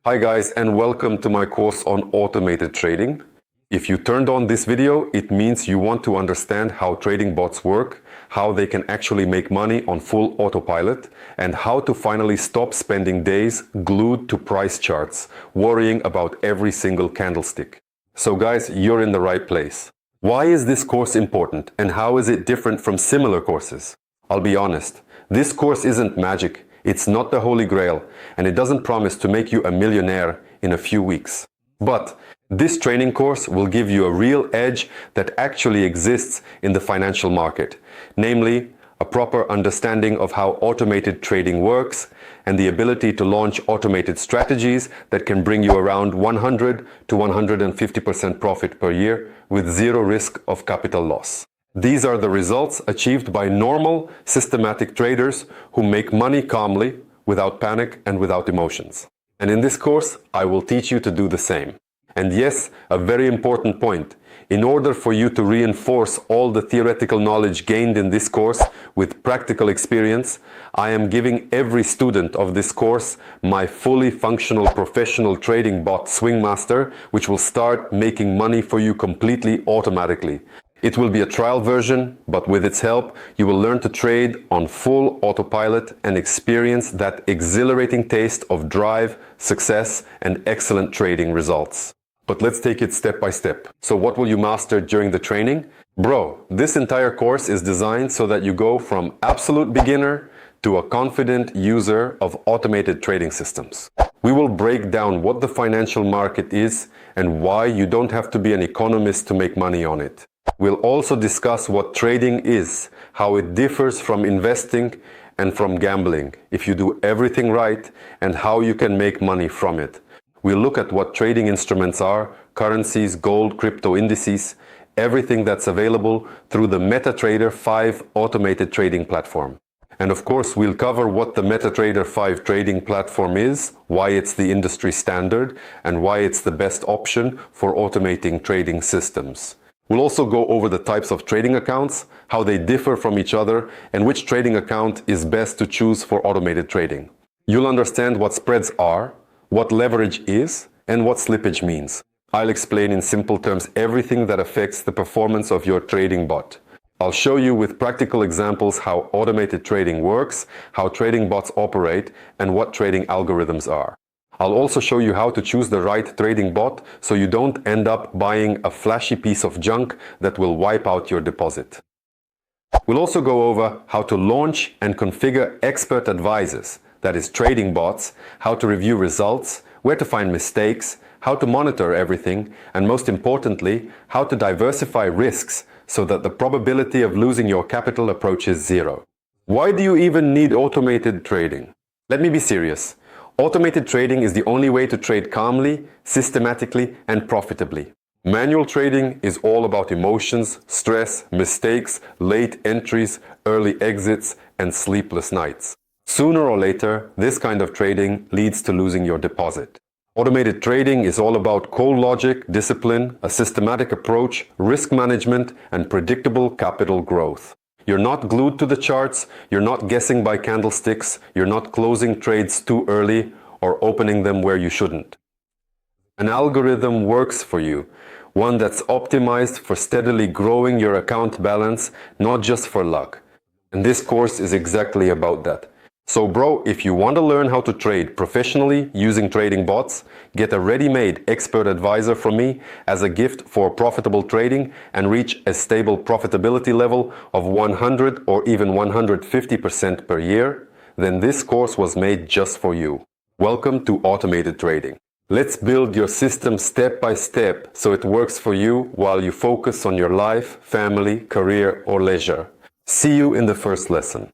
Hi guys, and welcome to my course on automated trading. If you turned on this video, it means you want to understand how trading bots work, how they can actually make money on full autopilot, and how to finally stop spending days glued to price charts, worrying about every single candlestick. So guys, you're in the right place. Why is this course important, and how is it different from similar courses? I'll be honest, this course isn't magic. It's not the Holy Grail, and it doesn't promise to make you a millionaire in a few weeks. But this training course will give you a real edge that actually exists in the financial market, namely a proper understanding of how automated trading works and the ability to launch automated strategies that can bring you around 100 to 150% profit per year with zero risk of capital loss. These are the results achieved by normal, systematic traders who make money calmly, without panic and without emotions. And in this course, I will teach you to do the same. And yes, a very important point. In order for you to reinforce all the theoretical knowledge gained in this course with practical experience, I am giving every student of this course my fully functional professional trading bot Swingmaster, which will start making money for you completely automatically. It will be a trial version, but with its help, you will learn to trade on full autopilot and experience that exhilarating taste of drive, success, and excellent trading results. But let's take it step by step. So what will you master during the training? Bro, this entire course is designed so that you go from absolute beginner to a confident user of automated trading systems. We will break down what the financial market is and why you don't have to be an economist to make money on it. We'll also discuss what trading is, how it differs from investing and from gambling, if you do everything right, and how you can make money from it. We'll look at what trading instruments are, currencies, gold, crypto indices, everything that's available through the MetaTrader 5 automated trading platform. And of course, we'll cover what the MetaTrader 5 trading platform is, why it's the industry standard, and why it's the best option for automating trading systems. We'll also go over the types of trading accounts, how they differ from each other, and which trading account is best to choose for automated trading. You'll understand what spreads are, what leverage is, and what slippage means. I'll explain in simple terms everything that affects the performance of your trading bot. I'll show you with practical examples how automated trading works, how trading bots operate, and what trading algorithms are. I'll also show you how to choose the right trading bot so you don't end up buying a flashy piece of junk that will wipe out your deposit. We'll also go over how to launch and configure expert advisors, that is trading bots, how to review results, where to find mistakes, how to monitor everything, and most importantly, how to diversify risks so that the probability of losing your capital approaches zero. Why do you even need automated trading? Let me be serious. Automated trading is the only way to trade calmly, systematically, and profitably. Manual trading is all about emotions, stress, mistakes, late entries, early exits, and sleepless nights. Sooner or later, this kind of trading leads to losing your deposit. Automated trading is all about cold logic, discipline, a systematic approach, risk management, and predictable capital growth. You're not glued to the charts, you're not guessing by candlesticks, you're not closing trades too early or opening them where you shouldn't. An algorithm works for you, one that's optimized for steadily growing your account balance, not just for luck. And this course is exactly about that. So bro, if you want to learn how to trade professionally using trading bots, get a ready-made expert advisor from me as a gift for profitable trading and reach a stable profitability level of 100 or even 150% per year, then this course was made just for you. Welcome to automated trading. Let's build your system step by step so it works for you while you focus on your life, family, career, or leisure. See you in the first lesson.